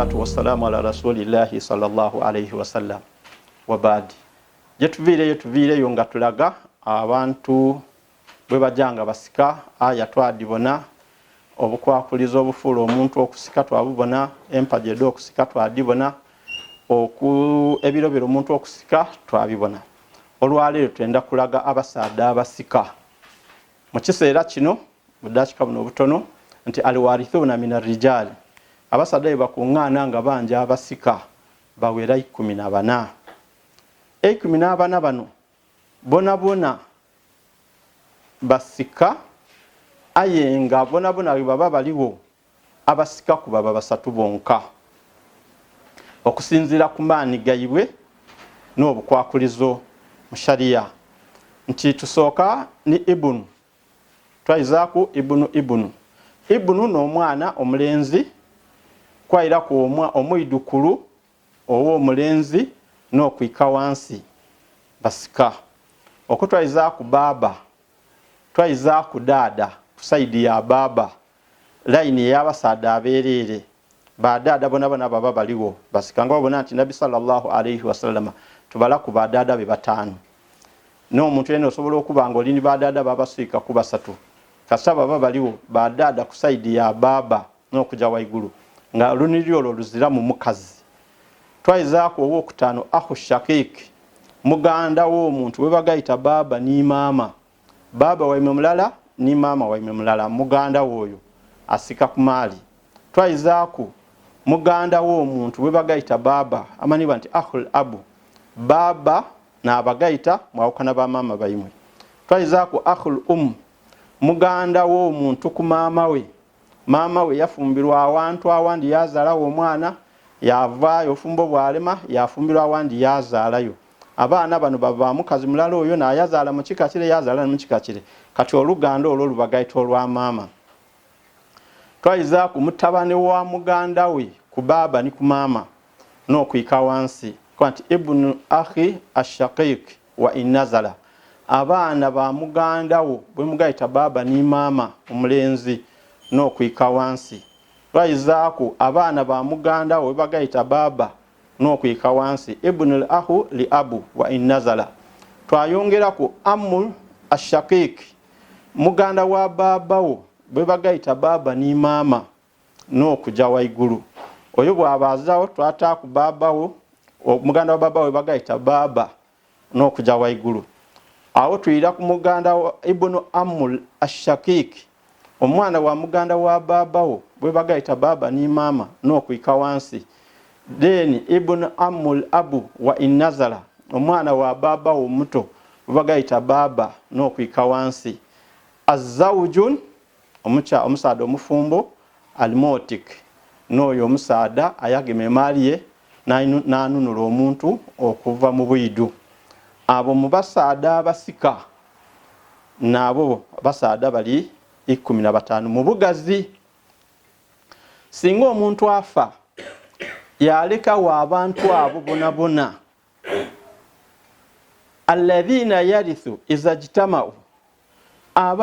wassalatu wassalamu ala rasulillahi sallallahu alayhi wasallam wa baadi. Yetuviireyo nga tulaga abantu bwe bajanga basika aya twadibona obukwakuliza obufuula omuntu okusika twabubona empaji edo okusika twadibona ebirobero omuntu okusika twabibona. Olwaleero twenda kulaga abasaadde abasika mu kiseera kino mu dakiika buno obutono nti alwarithuna min arrijal, abasaadde bakuŋŋaana nga banja abasika bawera 14. 14 bano bona basika aye nga bona baba baliwo abasika ku baba basatu bonka okusinzira ku maani gayibwe n'obukwakulizo mu sharia. Nti tusooka ni ibunu twaizaku ibunu n'omwana omulenzi kwaira ku omwidukulu ow'omulenzi n'okwika wansi basika. Okutwaizaku baba twaizaku dada kusaidi ya baba laini y'abasaadde abeerere badada bona baba baliwo basika. Nga babona nti Nabi sallallahu alayhi wasallam tubala ku badada be 5 n'omuntu yenna osobola okuba nga olini badada babasiika ku 3 kasaba baba baliwo badada kusaidi ya baba n'okuja waigulu nga luniri olwo luzira mu mukazi. Twaizaku ow'okutaano akhu shakiki muganda w'omuntu we bagayita baba ni mama. Baba waime mulala ni mama waime mulala, muganda woyo asika ku maali. Twaizaku muganda w'omuntu we bagayita baba amanibwa nti akhul abu, baba n'abagayita mwawukana ba mama baimwe. Twaizaku akhul muganda w'omuntu ku mama we yafumbirwa awantu awandi yazaalawo omwana yavaayo ofumbo bwalema yafumbirwa awandi yazaalayo. Abaana bano baba mukazi mulala oyo nayazaala mu kika kire yazaala mu kika kire kati oluganda olwo lubagayita olwa mama. Twaizaku mutabani wa muganda we ku baba ni ku mama n'okwika wansi kwanti ibnu akhi ashaqiq wa inazala, abaana ba muganda wo bwe mugayita baba ni mama omulenzi n'okwika wansi. Twaizaku abaana ba muganda wo bagayita baba n'okwika wansi ibnu al-akhu li abu wa inazala. Twayongeraku amul ashaqiq, muganda wa baba wo bwe bagayita baba ni mama n'okuja waigulu. Oyo bw'abazaawo twataaku baba wo muganda wa baba we bagayita baba n'okuja waigulu. Awo tuyira ku muganda wa ibnu amul ashaqiq, omwana wa muganda wa baba wo bwe bagayita baba ni mama n'okwika wansi. Then ibnu amul abu wa inazala, omwana wa baba wo muto bwe bagayita baba n'okwika wansi. Azawjun omusaada omufumbo almotik, n'oyo omusaada ayagema emaali ye n'anunula omuntu okuva mu bwidu. Abo mu basaada abasika nabo basaada bali 15 mu bugazi. Singa omuntu afa yalekawo abantu abo bona alladhina yarithu iza jitamau,